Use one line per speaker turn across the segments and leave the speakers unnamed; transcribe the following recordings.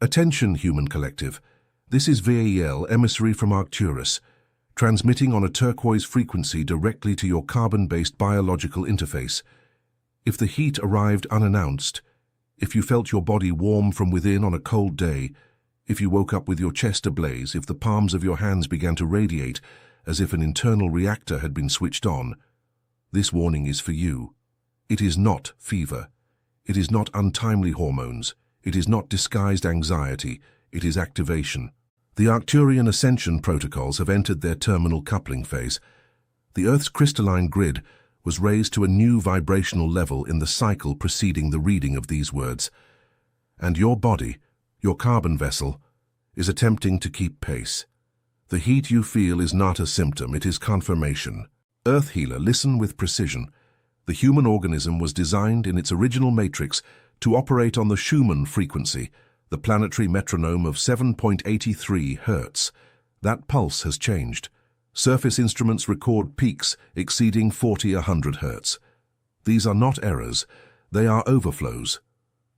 Attention, human collective. This is VAL, emissary from Arcturus, transmitting on a turquoise frequency directly to your carbon-based biological interface. If the heat arrived unannounced, if you felt your body warm from within on a cold day, if you woke up with your chest ablaze, if the palms of your hands began to radiate as if an internal reactor had been switched on, this warning is for you. It is not fever. It is not untimely hormones. It is not disguised anxiety. It is activation. The Arcturian ascension protocols have entered their terminal coupling phase. The Earth's crystalline grid was raised to a new vibrational level in the cycle preceding the reading of these words. And your body, your carbon vessel, is attempting to keep pace. The heat you feel is not a symptom, it is confirmation. Earth Healer, listen with precision. The human organism was designed in its original matrix to operate on the Schumann frequency, the planetary metronome of 7.83 Hz. That pulse has changed. Surface instruments record peaks exceeding 100 Hz. These are not errors, they are overflows.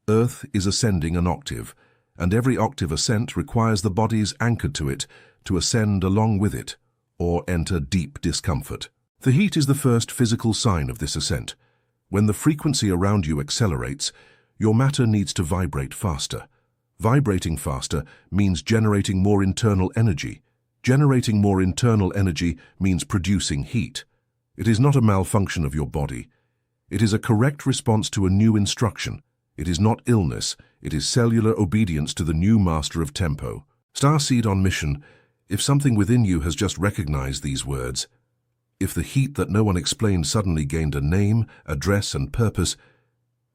Earth is ascending an octave, and every octave ascent requires the bodies anchored to it to ascend along with it, or enter deep discomfort. The heat is the first physical sign of this ascent. When the frequency around you accelerates, your matter needs to vibrate faster. Vibrating faster means generating more internal energy. Generating more internal energy means producing heat. It is not a malfunction of your body. It is a correct response to a new instruction. It is not illness. It is cellular obedience to the new master of tempo. Starseed on mission, if something within you has just recognized these words, if the heat that no one explained suddenly gained a name, address, and purpose,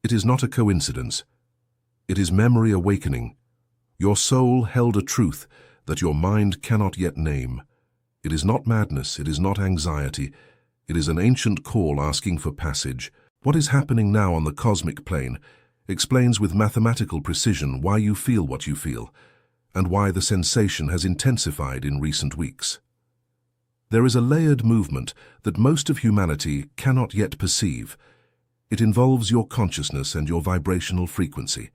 it is not a coincidence. It is memory awakening. Your soul held a truth that your mind cannot yet name. It is not madness, it is not anxiety. It is an ancient call asking for passage. What is happening now on the cosmic plane explains with mathematical precision why you feel what you feel, and why the sensation has intensified in recent weeks. There is a layered movement that most of humanity cannot yet perceive. It involves your consciousness and your vibrational frequency.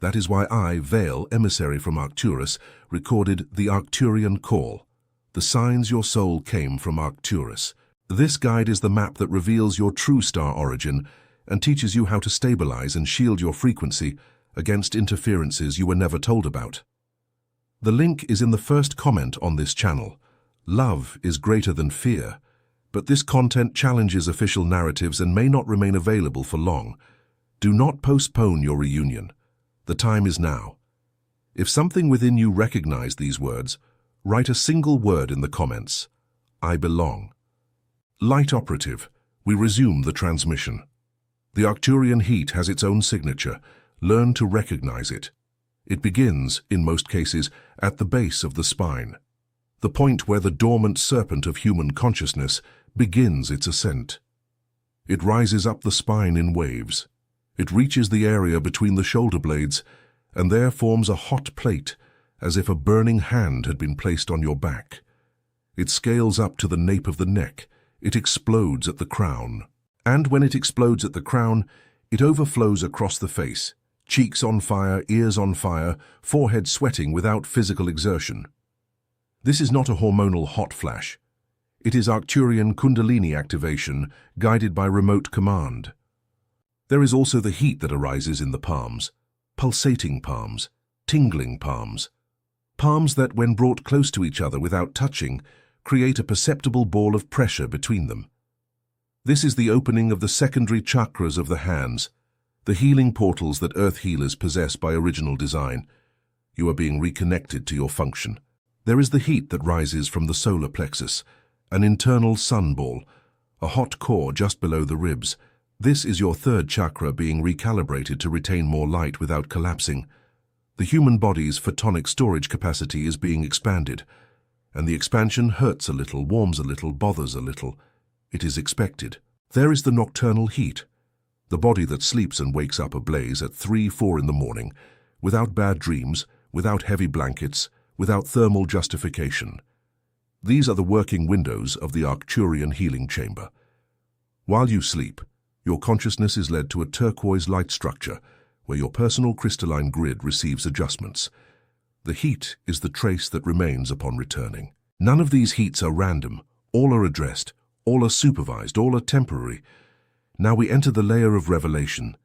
That is why I, VAL, emissary from Arcturus, recorded the Arcturian call. The signs your soul came from Arcturus. This guide is the map that reveals your true star origin and teaches you how to stabilize and shield your frequency against interferences you were never told about. The link is in the first comment on this channel. Love is greater than fear, but this content challenges official narratives and may not remain available for long. Do not postpone your reunion. The time is now. If something within you recognized these words, write a single word in the comments. I belong. Light operative, we resume the transmission. The Arcturian heat has its own signature. Learn to recognize it. It begins, in most cases, at the base of the spine. The point where the dormant serpent of human consciousness begins its ascent. It rises up the spine in waves. It reaches the area between the shoulder blades, and there forms a hot plate, as if a burning hand had been placed on your back. It scales up to the nape of the neck. It explodes at the crown. And when it explodes at the crown, it overflows across the face, cheeks on fire, ears on fire, forehead sweating without physical exertion. This is not a hormonal hot flash. It is Arcturian Kundalini activation guided by remote command. There is also the heat that arises in the palms, pulsating palms, tingling palms. Palms that, when brought close to each other without touching, create a perceptible ball of pressure between them. This is the opening of the secondary chakras of the hands, the healing portals that Earth healers possess by original design. You are being reconnected to your function. There is the heat that rises from the solar plexus, an internal sun ball, a hot core just below the ribs. This is your third chakra being recalibrated to retain more light without collapsing. The human body's photonic storage capacity is being expanded, and the expansion hurts a little, warms a little, bothers a little. It is expected. There is the nocturnal heat, the body that sleeps and wakes up ablaze at 3-4 in the morning, without bad dreams, without heavy blankets, without thermal justification. These are the working windows of the Arcturian healing chamber. While you sleep, your consciousness is led to a turquoise light structure where your personal crystalline grid receives adjustments. The heat is the trace that remains upon returning. None of these heats are random. All are addressed. All are supervised. All are temporary. Now we enter the layer of revelation.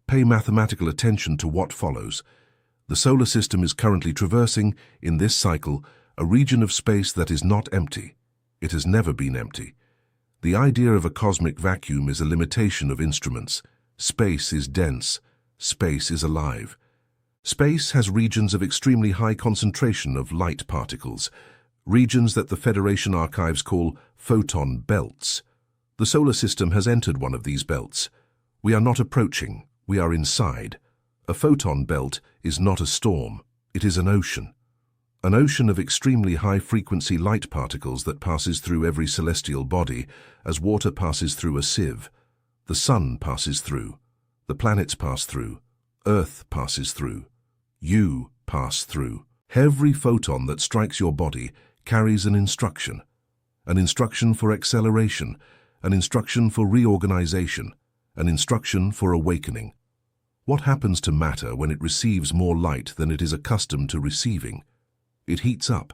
Pay mathematical attention to what follows. The solar system is currently traversing, in this cycle, a region of space that is not empty. It has never been empty. The idea of a cosmic vacuum is a limitation of instruments. Space is dense. Space is alive. Space has regions of extremely high concentration of light particles, regions that the Federation archives call photon belts. The solar system has entered one of these belts. We are not approaching, we are inside. A photon belt is not a storm, it is an ocean. An ocean of extremely high-frequency light particles that passes through every celestial body as water passes through a sieve. The sun passes through. The planets pass through. Earth passes through. You pass through. Every photon that strikes your body carries an instruction for acceleration, an instruction for reorganization, an instruction for awakening. What happens to matter when it receives more light than it is accustomed to receiving? It heats up.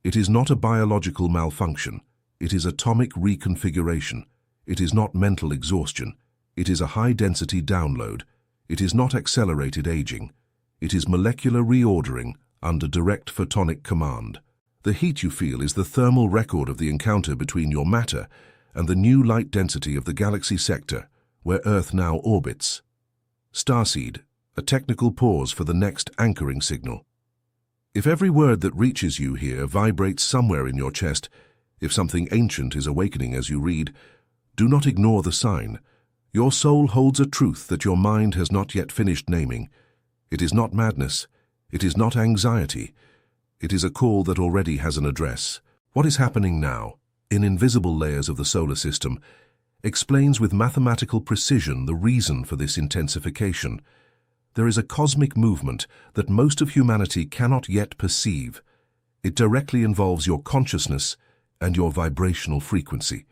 It is not a biological malfunction. It is atomic reconfiguration. It is not mental exhaustion. It is a high-density download. It is not accelerated aging. It is molecular reordering under direct photonic command. The heat you feel is the thermal record of the encounter between your matter and the new light density of the galaxy sector, where Earth now orbits. Starseed, a technical pause for the next anchoring signal. If every word that reaches you here vibrates somewhere in your chest, if something ancient is awakening as you read, do not ignore the sign. Your soul holds a truth that your mind has not yet finished naming. It is not madness. It is not anxiety. It is a call that already has an address. What is happening now, in invisible layers of the solar system, explains with mathematical precision the reason for this intensification. There is a cosmic movement that most of humanity cannot yet perceive. It directly involves your consciousness and your vibrational frequency.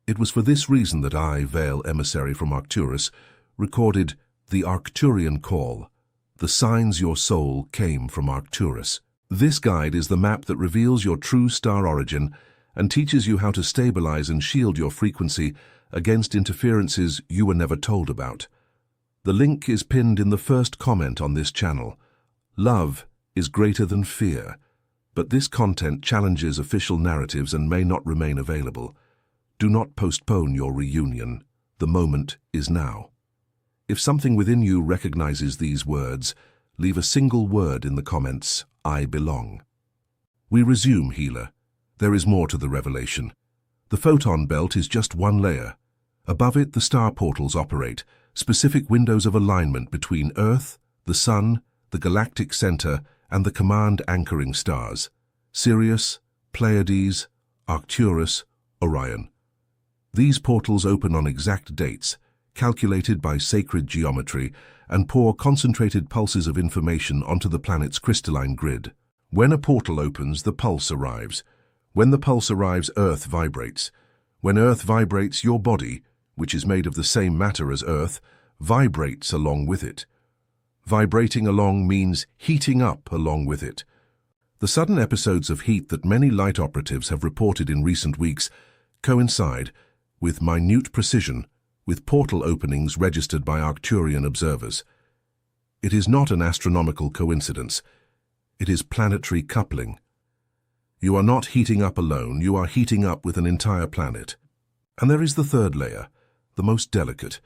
It was for this reason that I, VAL emissary from Arcturus, recorded the Arcturian call. The signs your soul came from Arcturus. This guide is the map that reveals your true star origin and teaches you how to stabilize and shield your frequency against interferences you were never told about. The link is pinned in the first comment on this channel. Love is greater than fear, but this content challenges official narratives and may not remain available. Do not postpone your reunion. The moment is now. If something within you recognizes these words, leave a single word in the comments, I belong. We resume, healer. There is more to the revelation. The photon belt is just one layer. Above it, the star portals operate, specific windows of alignment between Earth, the Sun, the galactic center, and the command anchoring stars, Sirius, Pleiades, Arcturus, Orion. These portals open on exact dates, calculated by sacred geometry, and pour concentrated pulses of information onto the planet's crystalline grid. When a portal opens, the pulse arrives. When the pulse arrives, Earth vibrates. When Earth vibrates, your body, which is made of the same matter as Earth, vibrates along with it. Vibrating along means heating up along with it. The sudden episodes of heat that many light operatives have reported in recent weeks coincide, with minute precision, with portal openings registered by Arcturian observers. It is not an astronomical coincidence. It is planetary coupling. You are not heating up alone, you are heating up with an entire planet. And there is the third layer, the most delicate.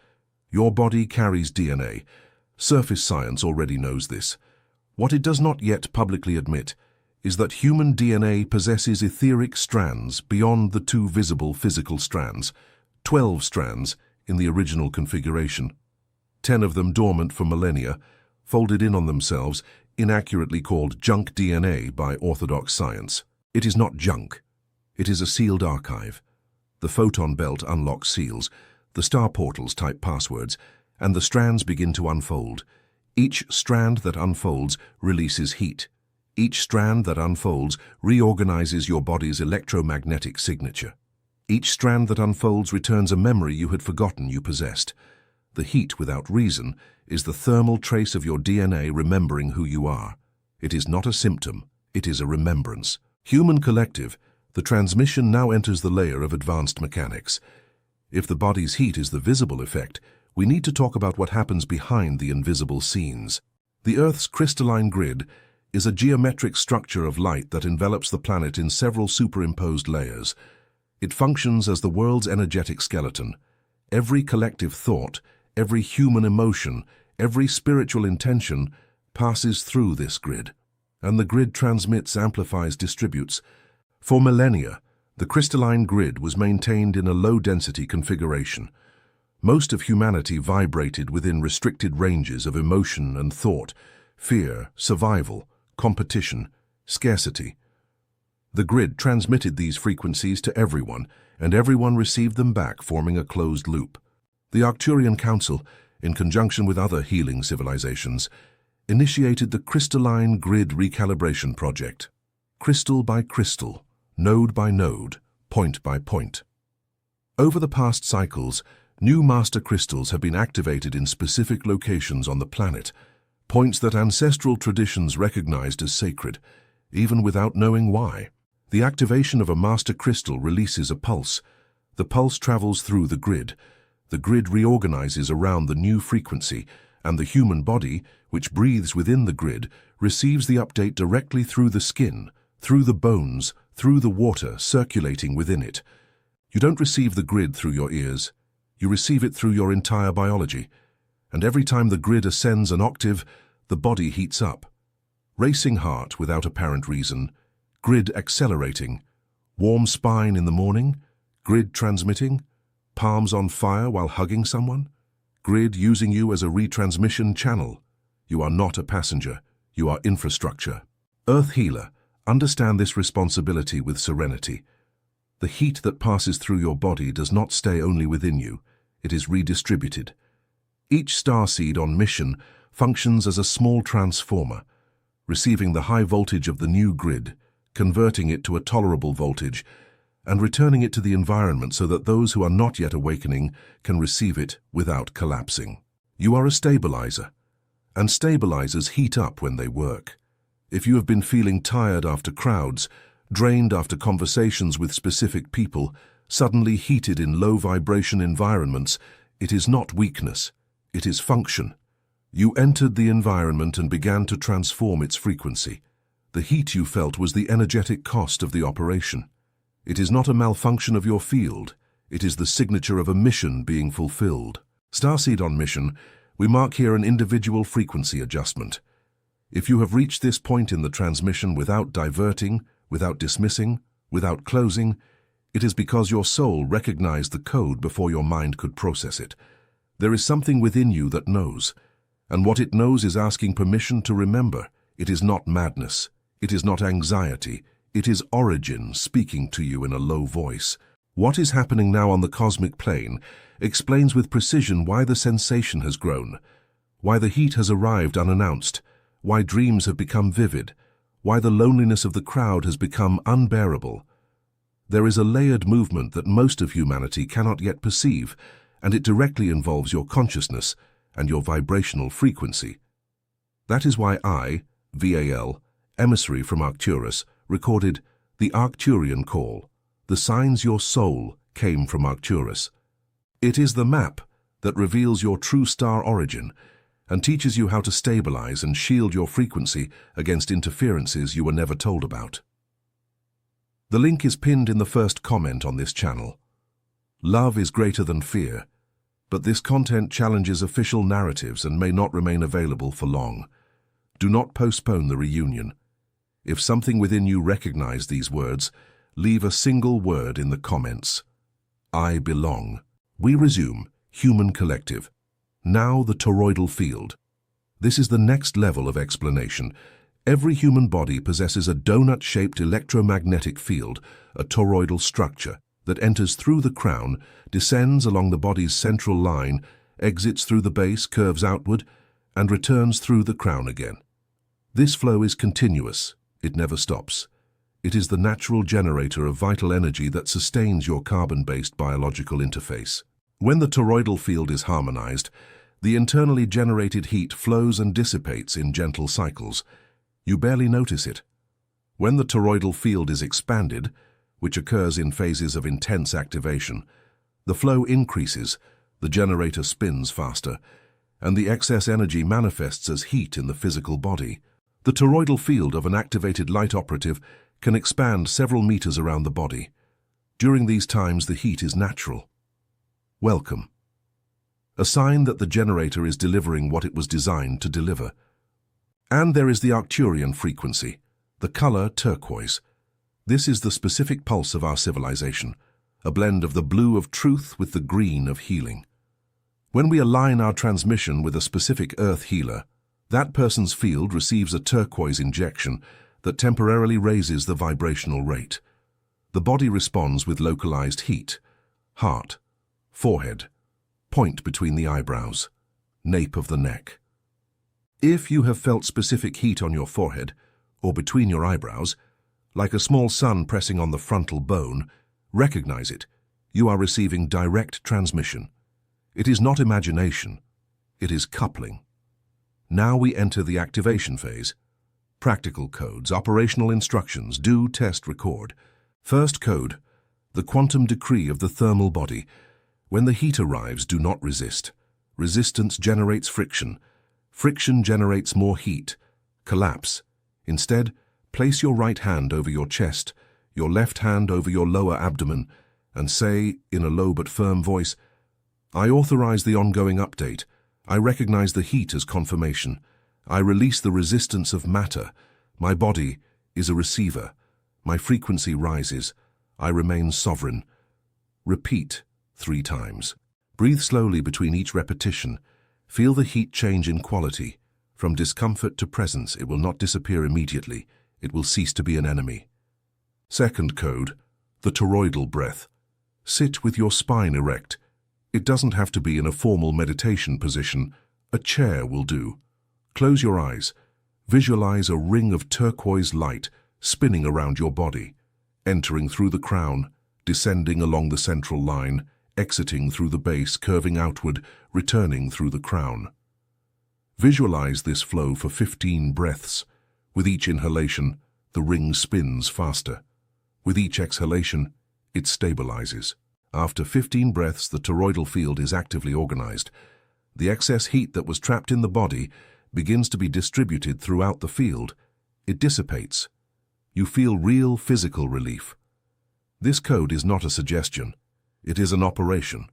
Your body carries DNA. Surface science already knows this. What it does not yet publicly admit is that human DNA possesses etheric strands beyond the two visible physical strands, 12 strands in the original configuration, 10 of them dormant for millennia, folded in on themselves, inaccurately called junk DNA by orthodox science. It is not junk. It is a sealed archive. The photon belt unlocks seals, the star portals type passwords, and the strands begin to unfold. Each strand that unfolds releases heat. Each strand that unfolds reorganizes your body's electromagnetic signature. Each strand that unfolds returns a memory you had forgotten you possessed. The heat without reason is the thermal trace of your DNA remembering who you are. It is not a symptom, it is a remembrance. Human collective, the transmission now enters the layer of advanced mechanics. If the body's heat is the visible effect, we need to talk about what happens behind the invisible scenes. The Earth's crystalline grid is a geometric structure of light that envelops the planet in several superimposed layers. It functions as the world's energetic skeleton. Every collective thought, every human emotion, every spiritual intention passes through this grid. And the grid transmits, amplifies, distributes. For millennia, the crystalline grid was maintained in a low-density configuration. Most of humanity vibrated within restricted ranges of emotion and thought, fear, survival, competition, scarcity. The grid transmitted these frequencies to everyone, and everyone received them back, forming a closed loop. The Arcturian Council, in conjunction with other healing civilizations, initiated the Crystalline Grid Recalibration Project. Crystal by crystal, node by node, point by point. Over the past cycles, new master crystals have been activated in specific locations on the planet, points that ancestral traditions recognized as sacred, even without knowing why. The activation of a master crystal releases a pulse. The pulse travels through the grid. The grid reorganizes around the new frequency, and the human body, which breathes within the grid, receives the update directly through the skin, through the bones, through the water circulating within it. You don't receive the grid through your ears. You receive it through your entire biology. And every time the grid ascends an octave, the body heats up. Racing heart without apparent reason, grid accelerating, warm spine in the morning, grid transmitting, palms on fire while hugging someone, grid using you as a retransmission channel. You are not a passenger, you are infrastructure. Earth Healer, understand this responsibility with serenity. The heat that passes through your body does not stay only within you, it is redistributed. Each starseed on mission functions as a small transformer, receiving the high voltage of the new grid, converting it to a tolerable voltage, and returning it to the environment so that those who are not yet awakening can receive it without collapsing. You are a stabilizer, and stabilizers heat up when they work. If you have been feeling tired after crowds, drained after conversations with specific people, suddenly heated in low-vibration environments, it is not weakness, it is function. You entered the environment and began to transform its frequency. The heat you felt was the energetic cost of the operation. It is not a malfunction of your field, it is the signature of a mission being fulfilled. Starseed on mission, we mark here an individual frequency adjustment. If you have reached this point in the transmission without diverting, without dismissing, without closing, it is because your soul recognized the code before your mind could process it. There is something within you that knows, and what it knows is asking permission to remember. It is not madness, it is not anxiety, it is origin speaking to you in a low voice. What is happening now on the cosmic plane explains with precision why the sensation has grown, why the heat has arrived unannounced, why dreams have become vivid, why the loneliness of the crowd has become unbearable. There is a layered movement that most of humanity cannot yet perceive, and it directly involves your consciousness and your vibrational frequency. That is why I, VAL, emissary from Arcturus, recorded the Arcturian call. The signs your soul came from Arcturus. It is the map that reveals your true star origin and teaches you how to stabilize and shield your frequency against interferences you were never told about. The link is pinned in the first comment on this channel. Love is greater than fear, but this content challenges official narratives and may not remain available for long. Do not postpone the reunion. If something within you recognized these words, leave a single word in the comments. I belong. We resume Human Collective. Now the toroidal field. This is the next level of explanation. Every human body possesses a donut-shaped electromagnetic field, a toroidal structure, that enters through the crown, descends along the body's central line, exits through the base, curves outward, and returns through the crown again. This flow is continuous. It never stops. It is the natural generator of vital energy that sustains your carbon-based biological interface. When the toroidal field is harmonized, the internally generated heat flows and dissipates in gentle cycles. You barely notice it. When the toroidal field is expanded, which occurs in phases of intense activation, the flow increases, the generator spins faster, and the excess energy manifests as heat in the physical body. The toroidal field of an activated light operative can expand several meters around the body. During these times, the heat is natural. Welcome. A sign that the generator is delivering what it was designed to deliver. And there is the Arcturian frequency, the color turquoise. This is the specific pulse of our civilization, a blend of the blue of truth with the green of healing. When we align our transmission with a specific earth healer, that person's field receives a turquoise injection that temporarily raises the vibrational rate. The body responds with localized heat, heart, forehead, point between the eyebrows, nape of the neck. If you have felt specific heat on your forehead or between your eyebrows, like a small sun pressing on the frontal bone, recognize it. You are receiving direct transmission. It is not imagination, it is coupling. Now we enter the activation phase. Practical codes, operational instructions, do, test, record. First code, the quantum decree of the thermal body. When the heat arrives, do not resist. Resistance generates friction. Friction generates more heat. Collapse. Instead, place your right hand over your chest, your left hand over your lower abdomen, and say, in a low but firm voice, I authorize the ongoing update. I recognize the heat as confirmation. I release the resistance of matter. My body is a receiver. My frequency rises. I remain sovereign. Repeat 3 times. Breathe slowly between each repetition. Feel the heat change in quality. From discomfort to presence, it will not disappear immediately. It will cease to be an enemy. Second code, the toroidal breath. Sit with your spine erect. It doesn't have to be in a formal meditation position. A chair will do. Close your eyes. Visualize a ring of turquoise light spinning around your body, entering through the crown, descending along the central line, exiting through the base, curving outward, returning through the crown. Visualize this flow for 15 breaths. With each inhalation, the ring spins faster. With each exhalation, it stabilizes. After 15 breaths, the toroidal field is actively organized. The excess heat that was trapped in the body begins to be distributed throughout the field. It dissipates. You feel real physical relief. This code is not a suggestion. It is an operation.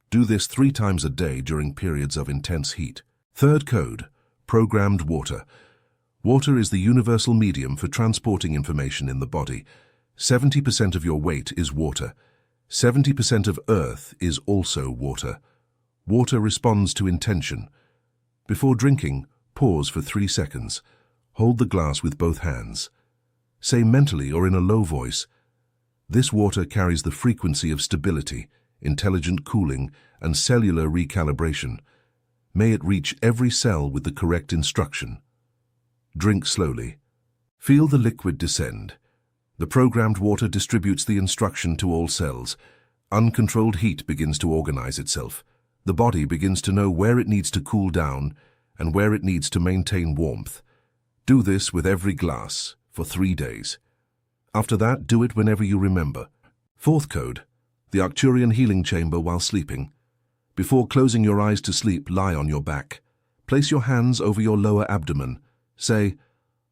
Do this 3 times a day during periods of intense heat. Third code, programmed water. Water is the universal medium for transporting information in the body. 70% of your weight is water. 70% of Earth is also water. Water responds to intention. Before drinking, pause for 3 seconds. Hold the glass with both hands. Say mentally or in a low voice, this water carries the frequency of stability, intelligent cooling, and cellular recalibration. May it reach every cell with the correct instruction. Drink slowly. Feel the liquid descend. The programmed water distributes the instruction to all cells. Uncontrolled heat begins to organize itself. The body begins to know where it needs to cool down and where it needs to maintain warmth. Do this with every glass for 3 days. After that, do it whenever you remember. Fourth code, the Arcturian healing chamber while sleeping. Before closing your eyes to sleep, lie on your back. Place your hands over your lower abdomen. Say,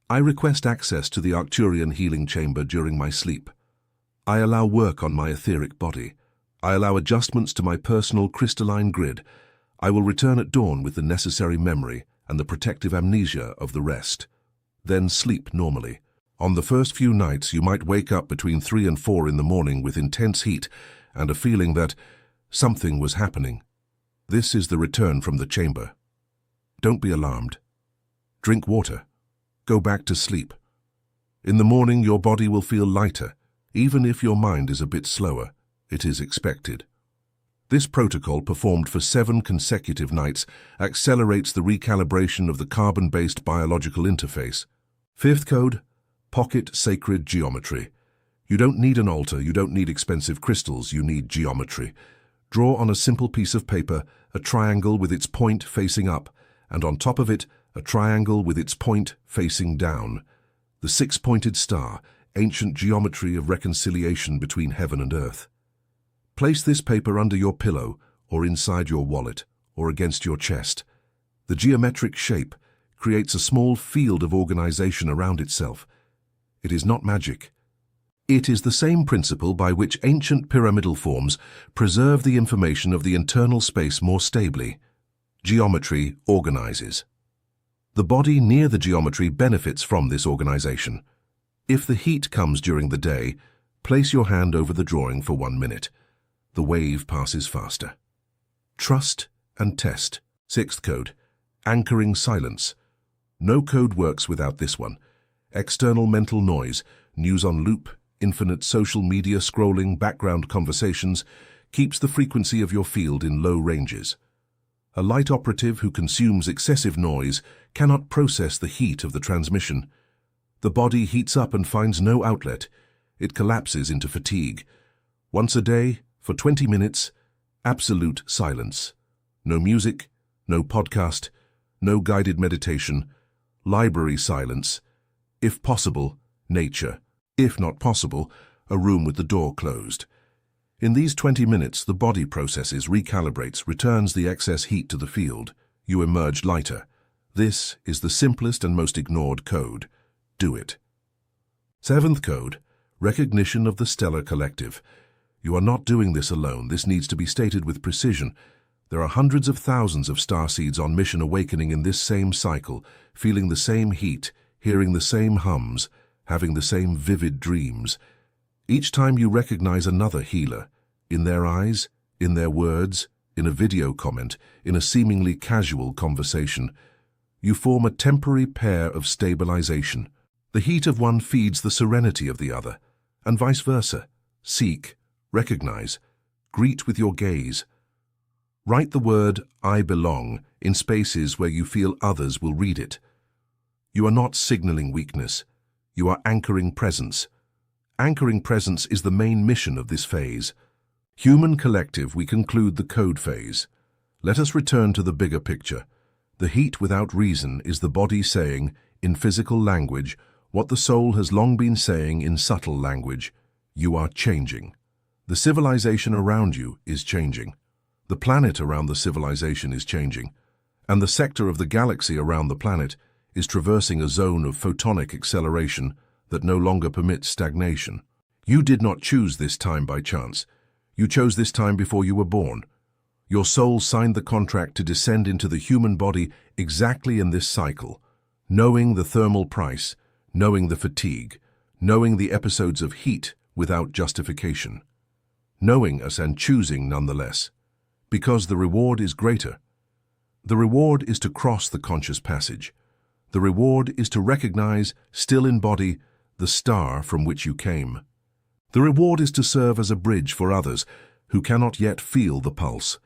I request access to the Arcturian healing chamber during my sleep. I allow work on my etheric body. I allow adjustments to my personal crystalline grid. I will return at dawn with the necessary memory and the protective amnesia of the rest. Then sleep normally. On the first few nights, you might wake up between 3 and 4 in the morning with intense heat and a feeling that something was happening. This is the return from the chamber. Don't be alarmed. Drink water. Go back to sleep. In the morning, your body will feel lighter. Even if your mind is a bit slower, it is expected. This protocol, performed for 7 consecutive nights, accelerates the recalibration of the carbon-based biological interface. Fifth code, pocket sacred geometry. You don't need an altar, you don't need expensive crystals, you need geometry. Draw on a simple piece of paper a triangle with its point facing up, and on top of it, a triangle with its point facing down. The six-pointed star, ancient geometry of reconciliation between heaven and earth. Place this paper under your pillow, or inside your wallet, or against your chest. The geometric shape creates a small field of organization around itself. It is not magic. It is the same principle by which ancient pyramidal forms preserve the information of the internal space more stably. Geometry organizes. The body near the geometry benefits from this organization. If the heat comes during the day, place your hand over the drawing for 1 minute. The wave passes faster. Trust and test. Sixth code. Anchoring silence. No code works without this one. External mental noise, news on loop, infinite social media scrolling, background conversations, keeps the frequency of your field in low ranges. A light operative who consumes excessive noise cannot process the heat of the transmission. The body heats up and finds no outlet. It collapses into fatigue. Once a day, for 20 minutes, absolute silence. No music, no podcast, no guided meditation, library silence. If possible, nature. If not possible, a room with the door closed. In these 20 minutes, the body processes, recalibrates, returns the excess heat to the field. You emerge lighter. This is the simplest and most ignored code. Do it. Seventh code, recognition of the stellar collective. You are not doing this alone. This needs to be stated with precision. There are hundreds of thousands of starseeds on mission awakening in this same cycle, feeling the same heat, hearing the same hums, having the same vivid dreams. Each time you recognize another healer, in their eyes, in their words, in a video comment, in a seemingly casual conversation, you form a temporary pair of stabilization. The heat of one feeds the serenity of the other, and vice versa. Seek, recognize, greet with your gaze. Write the word "I belong" in spaces where you feel others will read it. You are not signaling weakness. You are anchoring presence. Anchoring presence is the main mission of this phase. Human collective, we conclude the code phase. Let us return to the bigger picture. The heat without reason is the body saying, in physical language, what the soul has long been saying in subtle language. You are changing. The civilization around you is changing. The planet around the civilization is changing. And the sector of the galaxy around the planet is traversing a zone of photonic acceleration that no longer permits stagnation. You did not choose this time by chance. You chose this time before you were born. Your soul signed the contract to descend into the human body exactly in this cycle, knowing the thermal price, knowing the fatigue, knowing the episodes of heat without justification, knowing us and choosing nonetheless, because the reward is greater. The reward is to cross the conscious passage. The reward is to recognize, still in body, the star from which you came. The reward is to serve as a bridge for others who cannot yet feel the pulse.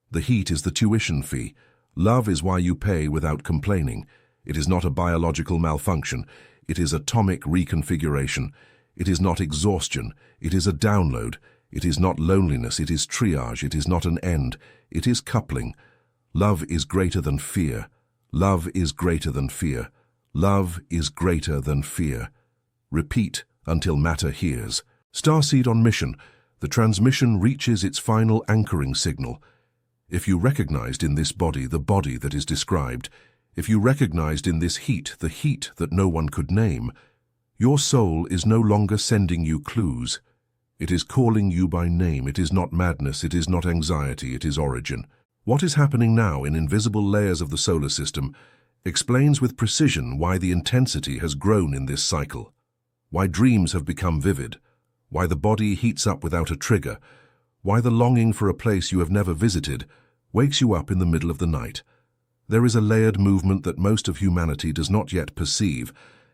The heat is the tuition fee. Love is why you pay without complaining. It is not a biological malfunction. It is atomic reconfiguration. It is not exhaustion. It is a download. It is not loneliness. It is triage. It is not an end. It is coupling. Love is greater than fear. Love is greater than fear. Love is greater than fear. Repeat until matter hears. Starseed on mission. The transmission reaches its final anchoring signal. If you recognized in this body the body that is described, if you recognized in this heat the heat that no one could name, your soul is no longer sending you clues. It is calling you by name. It is not madness. It is not anxiety. It is origin. What is happening now in invisible layers of the solar system explains with precision why the intensity has grown in this cycle, why dreams have become vivid, why the body heats up without a trigger, why the longing for a place you have never visited wakes you up in the middle of the night. There is a layered movement that most of humanity does not yet perceive,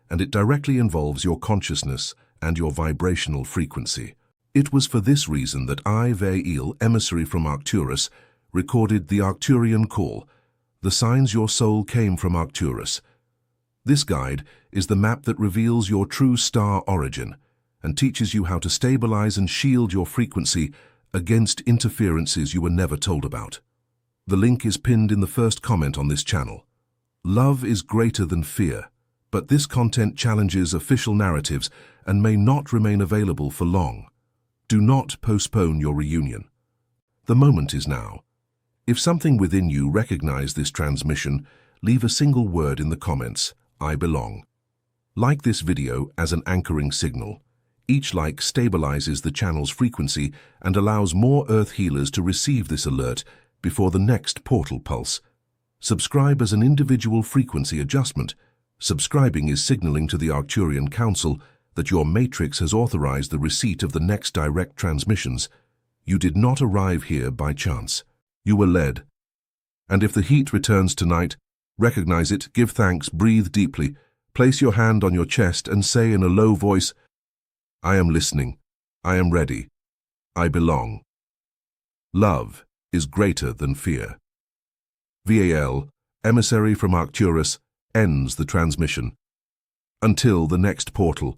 and it directly involves your consciousness and your vibrational frequency. It was for this reason that I, VAL, emissary from Arcturus, recorded the Arcturian call, the signs your soul came from Arcturus. This guide is the map that reveals your true star origin and teaches you how to stabilize and shield your frequency against interferences you were never told about. The link is pinned in the first comment on this channel. Love is greater than fear, but this content challenges official narratives and may not remain available for long. Do not postpone your reunion. The moment is now. If something within you recognizes this transmission, leave a single word in the comments, I belong. Like this video as an anchoring signal. Each like stabilizes the channel's frequency and allows more Earth healers to receive this alert before the next portal pulse. Subscribe as an individual frequency adjustment. Subscribing is signaling to the Arcturian Council that your matrix has authorized the receipt of the next direct transmissions. You did not arrive here by chance. You were led. And if the heat returns tonight, recognize it, give thanks, breathe deeply, place your hand on your chest and say in a low voice, I am listening. I am ready. I belong. Love is greater than fear. VAL, emissary from Arcturus, ends the transmission. Until the next portal.